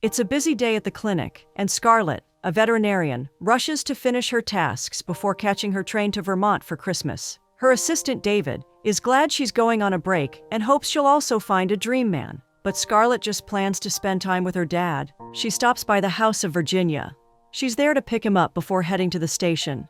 It's a busy day at the clinic, and Scarlett, a veterinarian, rushes to finish her tasks before catching her train to Vermont for Christmas. Her assistant David is glad she's going on a break and hopes she'll also find a dream man. But Scarlett just plans to spend time with her dad. She stops by the house of Virginia. She's there to pick him up before heading to the station.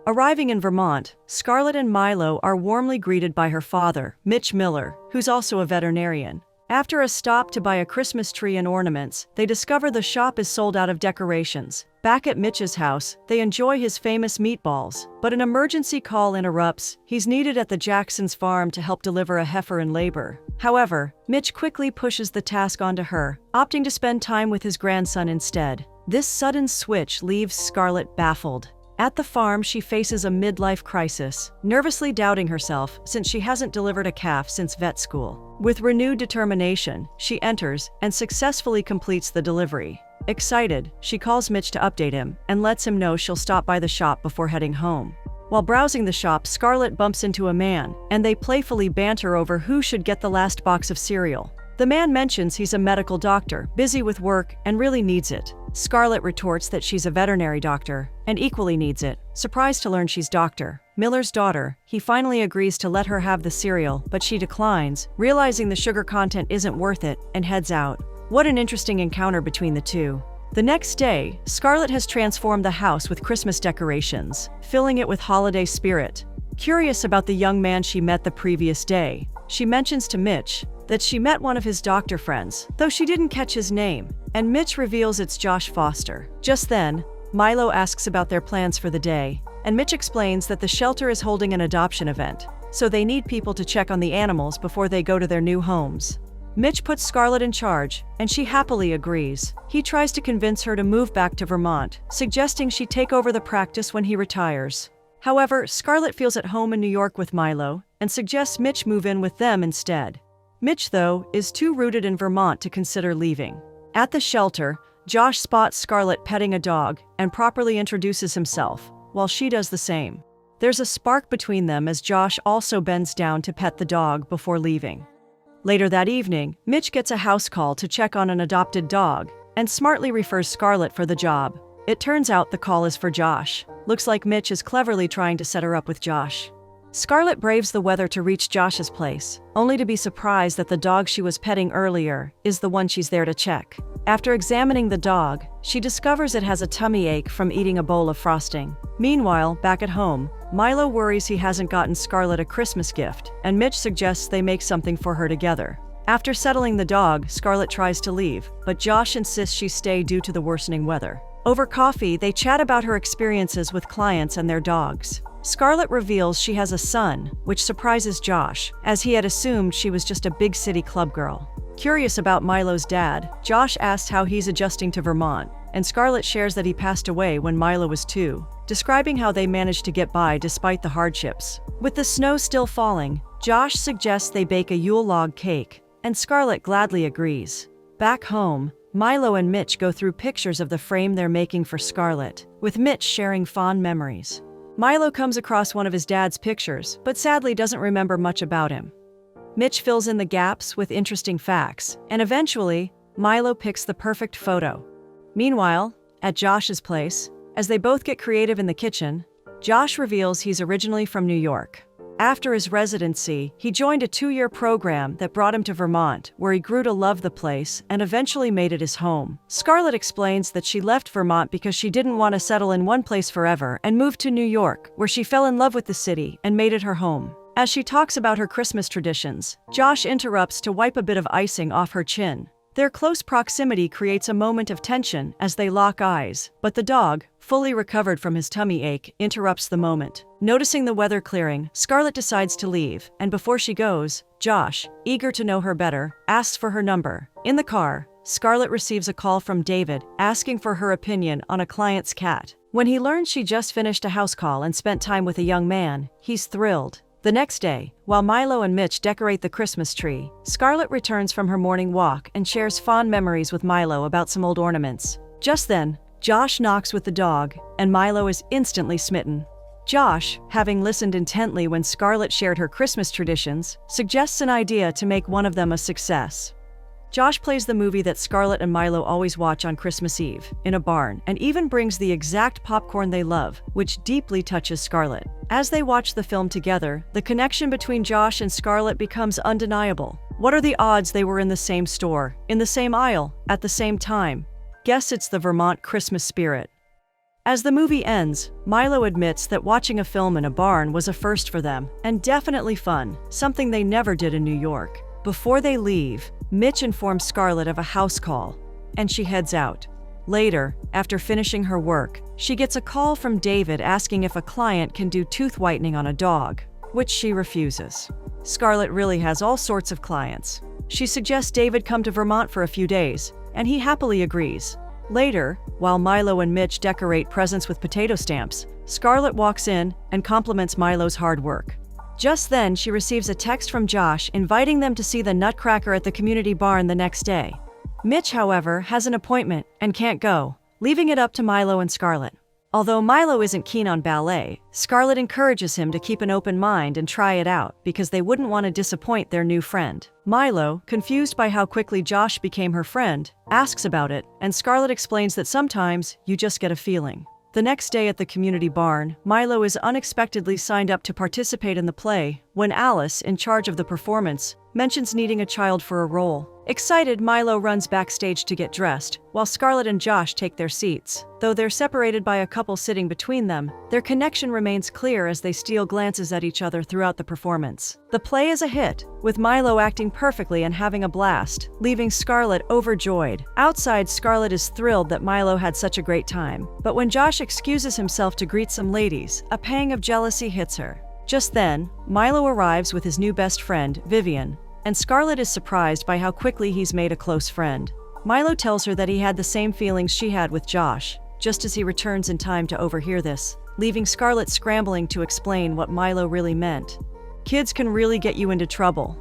Arriving in Vermont, Scarlett and Milo are warmly greeted by her father, Mitch Miller, who's also a veterinarian. After a stop to buy a Christmas tree and ornaments, they discover the shop is sold out of decorations. Back at Mitch's house, they enjoy his famous meatballs, but an emergency call interrupts. He's needed at the Jacksons' farm to help deliver a heifer in labor. However, Mitch quickly pushes the task onto her, opting to spend time with his grandson instead. This sudden switch leaves Scarlett baffled. At the farm, she faces a midlife crisis, nervously doubting herself since she hasn't delivered a calf since vet school. With renewed determination, she enters and successfully completes the delivery. Excited, she calls Mitch to update him and lets him know she'll stop by the shop before heading home. While browsing the shop, Scarlett bumps into a man, and they playfully banter over who should get the last box of cereal. The man mentions he's a medical doctor, busy with work, and really needs it. Scarlett retorts that she's a veterinary doctor, and equally needs it. Surprised to learn she's Dr. Miller's daughter, he finally agrees to let her have the cereal, but she declines, realizing the sugar content isn't worth it, and heads out. What an interesting encounter between the two. The next day, Scarlett has transformed the house with Christmas decorations, filling it with holiday spirit. Curious about the young man she met the previous day, she mentions to Mitch that she met one of his doctor friends, though she didn't catch his name, and Mitch reveals it's Josh Foster. Just then, Milo asks about their plans for the day, and Mitch explains that the shelter is holding an adoption event, so they need people to check on the animals before they go to their new homes. Mitch puts Scarlett in charge, and she happily agrees. He tries to convince her to move back to Vermont, suggesting she take over the practice when he retires. However, Scarlett feels at home in New York with Milo, and suggests Mitch move in with them instead. Mitch, though, is too rooted in Vermont to consider leaving. At the shelter, Josh spots Scarlett petting a dog and properly introduces himself, while she does the same. There's a spark between them as Josh also bends down to pet the dog before leaving. Later that evening, Mitch gets a house call to check on an adopted dog, and smartly refers Scarlett for the job. It turns out the call is for Josh. Looks like Mitch is cleverly trying to set her up with Josh. Scarlett braves the weather to reach Josh's place, only to be surprised that the dog she was petting earlier is the one she's there to check. After examining the dog, she discovers it has a tummy ache from eating a bowl of frosting. Meanwhile, back at home, Milo worries he hasn't gotten Scarlett a Christmas gift, and Mitch suggests they make something for her together. After settling the dog, Scarlett tries to leave, but Josh insists she stay due to the worsening weather. Over coffee, they chat about her experiences with clients and their dogs. Scarlett reveals she has a son, which surprises Josh, as he had assumed she was just a big city club girl. Curious about Milo's dad, Josh asks how he's adjusting to Vermont, and Scarlett shares that he passed away when Milo was 2, describing how they managed to get by despite the hardships. With the snow still falling, Josh suggests they bake a Yule log cake, and Scarlett gladly agrees. Back home, Milo and Mitch go through pictures of the frame they're making for Scarlett, with Mitch sharing fond memories. Milo comes across one of his dad's pictures, but sadly doesn't remember much about him. Mitch fills in the gaps with interesting facts, and eventually, Milo picks the perfect photo. Meanwhile, at Josh's place, as they both get creative in the kitchen, Josh reveals he's originally from New York. After his residency, he joined a 2-year program that brought him to Vermont, where he grew to love the place and eventually made it his home. Scarlett explains that she left Vermont because she didn't want to settle in one place forever and moved to New York, where she fell in love with the city and made it her home. As she talks about her Christmas traditions, Josh interrupts to wipe a bit of icing off her chin. Their close proximity creates a moment of tension as they lock eyes, but the dog, fully recovered from his tummy ache, interrupts the moment. Noticing the weather clearing, Scarlett decides to leave, and before she goes, Josh, eager to know her better, asks for her number. In the car, Scarlett receives a call from David, asking for her opinion on a client's cat. When he learns she just finished a house call and spent time with a young man, he's thrilled. The next day, while Milo and Mitch decorate the Christmas tree, Scarlett returns from her morning walk and shares fond memories with Milo about some old ornaments. Just then, Josh knocks with the dog, and Milo is instantly smitten. Josh, having listened intently when Scarlett shared her Christmas traditions, suggests an idea to make one of them a success. Josh plays the movie that Scarlett and Milo always watch on Christmas Eve, in a barn, and even brings the exact popcorn they love, which deeply touches Scarlett. As they watch the film together, the connection between Josh and Scarlett becomes undeniable. What are the odds they were in the same store, in the same aisle, at the same time? Guess it's the Vermont Christmas spirit. As the movie ends, Milo admits that watching a film in a barn was a first for them, and definitely fun, something they never did in New York. Before they leave, Mitch informs Scarlett of a house call, and she heads out. Later, after finishing her work, she gets a call from David asking if a client can do tooth whitening on a dog, which she refuses. Scarlett really has all sorts of clients. She suggests David come to Vermont for a few days, and he happily agrees. Later, while Milo and Mitch decorate presents with potato stamps, Scarlett walks in and compliments Milo's hard work. Just then, she receives a text from Josh inviting them to see the Nutcracker at the community barn the next day. Mitch, however, has an appointment and can't go, leaving it up to Milo and Scarlett. Although Milo isn't keen on ballet, Scarlett encourages him to keep an open mind and try it out because they wouldn't want to disappoint their new friend. Milo, confused by how quickly Josh became her friend, asks about it, and Scarlett explains that sometimes you just get a feeling. The next day at the community barn, Milo is unexpectedly signed up to participate in the play when Alice, in charge of the performance, mentions needing a child for a role. Excited, Milo runs backstage to get dressed, while Scarlett and Josh take their seats. Though they're separated by a couple sitting between them, their connection remains clear as they steal glances at each other throughout the performance. The play is a hit, with Milo acting perfectly and having a blast, leaving Scarlett overjoyed. Outside, Scarlett is thrilled that Milo had such a great time. But when Josh excuses himself to greet some ladies, a pang of jealousy hits her. Just then, Milo arrives with his new best friend, Vivian, and Scarlett is surprised by how quickly he's made a close friend. Milo tells her that he had the same feelings she had with Josh, just as he returns in time to overhear this, leaving Scarlett scrambling to explain what Milo really meant. Kids can really get you into trouble.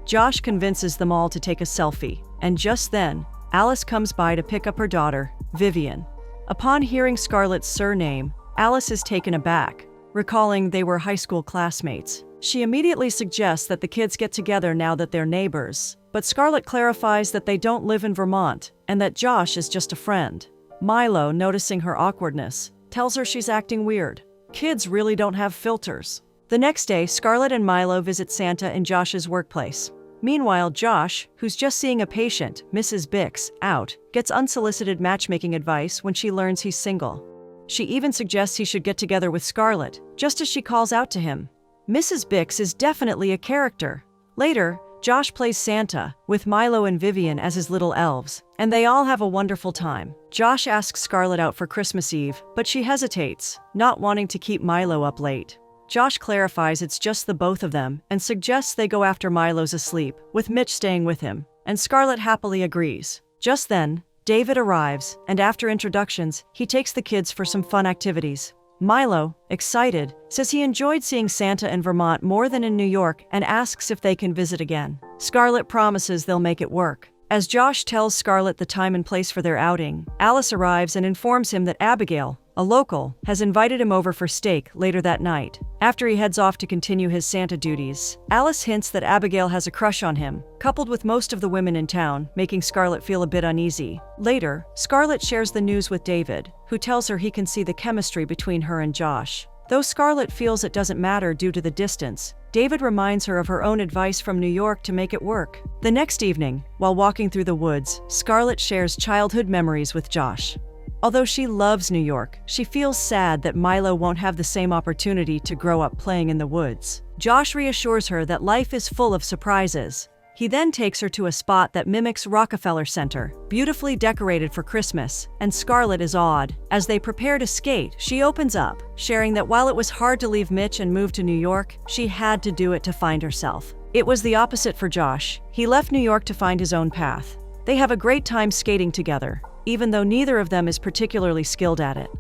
Josh convinces them all to take a selfie, and just then, Alice comes by to pick up her daughter, Vivian. Upon hearing Scarlett's surname, Alice is taken aback, recalling they were high school classmates. She immediately suggests that the kids get together now that they're neighbors, but Scarlett clarifies that they don't live in Vermont and that Josh is just a friend. Milo, noticing her awkwardness, tells her she's acting weird. Kids really don't have filters. The next day, Scarlett and Milo visit Santa in Josh's workplace. Meanwhile, Josh, who's just seeing a patient, Mrs. Bix, out, gets unsolicited matchmaking advice when she learns he's single. She even suggests he should get together with Scarlett, just as she calls out to him. Mrs. Bix is definitely a character. Later, Josh plays Santa, with Milo and Vivian as his little elves, and they all have a wonderful time. Josh asks Scarlett out for Christmas Eve, but she hesitates, not wanting to keep Milo up late. Josh clarifies it's just the both of them and suggests they go after Milo's asleep, with Mitch staying with him, and Scarlett happily agrees. Just then, David arrives, and after introductions, he takes the kids for some fun activities. Milo, excited, says he enjoyed seeing Santa in Vermont more than in New York and asks if they can visit again. Scarlett promises they'll make it work. As Josh tells Scarlett the time and place for their outing, Alice arrives and informs him that Abigail, a local, has invited him over for steak later that night. After he heads off to continue his Santa duties, Alice hints that Abigail has a crush on him, coupled with most of the women in town, making Scarlett feel a bit uneasy. Later, Scarlett shares the news with David, who tells her he can see the chemistry between her and Josh. Though Scarlett feels it doesn't matter due to the distance, David reminds her of her own advice from New York to make it work. The next evening, while walking through the woods, Scarlett shares childhood memories with Josh. Although she loves New York, she feels sad that Milo won't have the same opportunity to grow up playing in the woods. Josh reassures her that life is full of surprises. He then takes her to a spot that mimics Rockefeller Center, beautifully decorated for Christmas, and Scarlett is awed. As they prepare to skate, she opens up, sharing that while it was hard to leave Mitch and move to New York, she had to do it to find herself. It was the opposite for Josh. He left New York to find his own path. They have a great time skating together, even though neither of them is particularly skilled at it.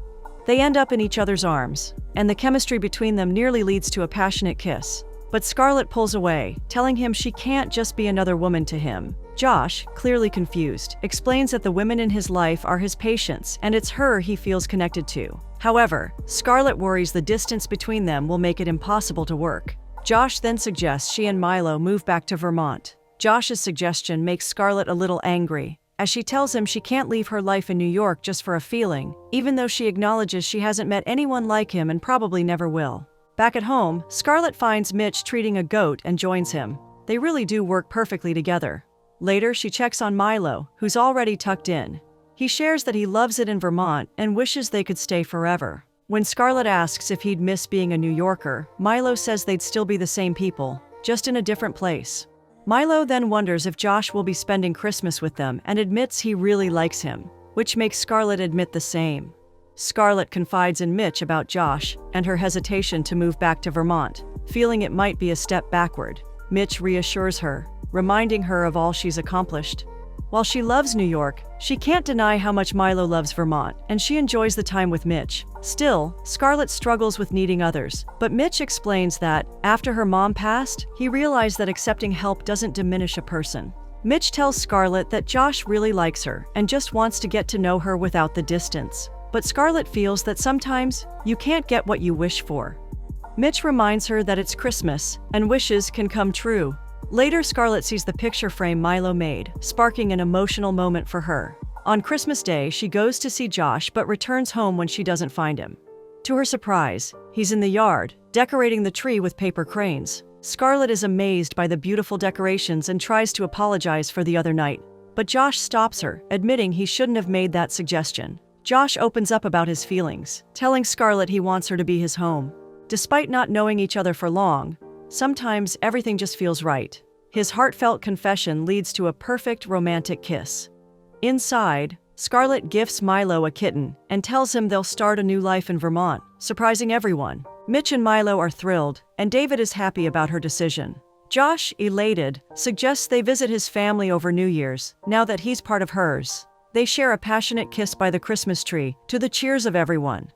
They end up in each other's arms, and the chemistry between them nearly leads to a passionate kiss. But Scarlett pulls away, telling him she can't just be another woman to him. Josh, clearly confused, explains that the women in his life are his patients, and it's her he feels connected to. However, Scarlett worries the distance between them will make it impossible to work. Josh then suggests she and Milo move back to Vermont. Josh's suggestion makes Scarlett a little angry, as she tells him she can't leave her life in New York just for a feeling, even though she acknowledges she hasn't met anyone like him and probably never will. Back at home, Scarlett finds Mitch treating a goat and joins him. They really do work perfectly together. Later, she checks on Milo, who's already tucked in. He shares that he loves it in Vermont and wishes they could stay forever. When Scarlett asks if he'd miss being a New Yorker, Milo says they'd still be the same people, just in a different place. Milo then wonders if Josh will be spending Christmas with them and admits he really likes him, which makes Scarlett admit the same. Scarlett confides in Mitch about Josh and her hesitation to move back to Vermont, feeling it might be a step backward. Mitch reassures her, reminding her of all she's accomplished. While she loves New York, she can't deny how much Milo loves Vermont, and she enjoys the time with Mitch. Still, Scarlett struggles with needing others, but Mitch explains that, after her mom passed, he realized that accepting help doesn't diminish a person. Mitch tells Scarlett that Josh really likes her and just wants to get to know her without the distance. But Scarlett feels that sometimes you can't get what you wish for. Mitch reminds her that it's Christmas, and wishes can come true. Later, Scarlett sees the picture frame Milo made, sparking an emotional moment for her. On Christmas Day, she goes to see Josh but returns home when she doesn't find him. To her surprise, he's in the yard, decorating the tree with paper cranes. Scarlett is amazed by the beautiful decorations and tries to apologize for the other night. But Josh stops her, admitting he shouldn't have made that suggestion. Josh opens up about his feelings, telling Scarlett he wants her to be his home. Despite not knowing each other for long, sometimes everything just feels right. His heartfelt confession leads to a perfect romantic kiss. Inside, Scarlett gifts Milo a kitten and tells him they'll start a new life in Vermont, surprising everyone. Mitch and Milo are thrilled, and David is happy about her decision. Josh, elated, suggests they visit his family over New Year's, now that he's part of hers. They share a passionate kiss by the Christmas tree, to the cheers of everyone.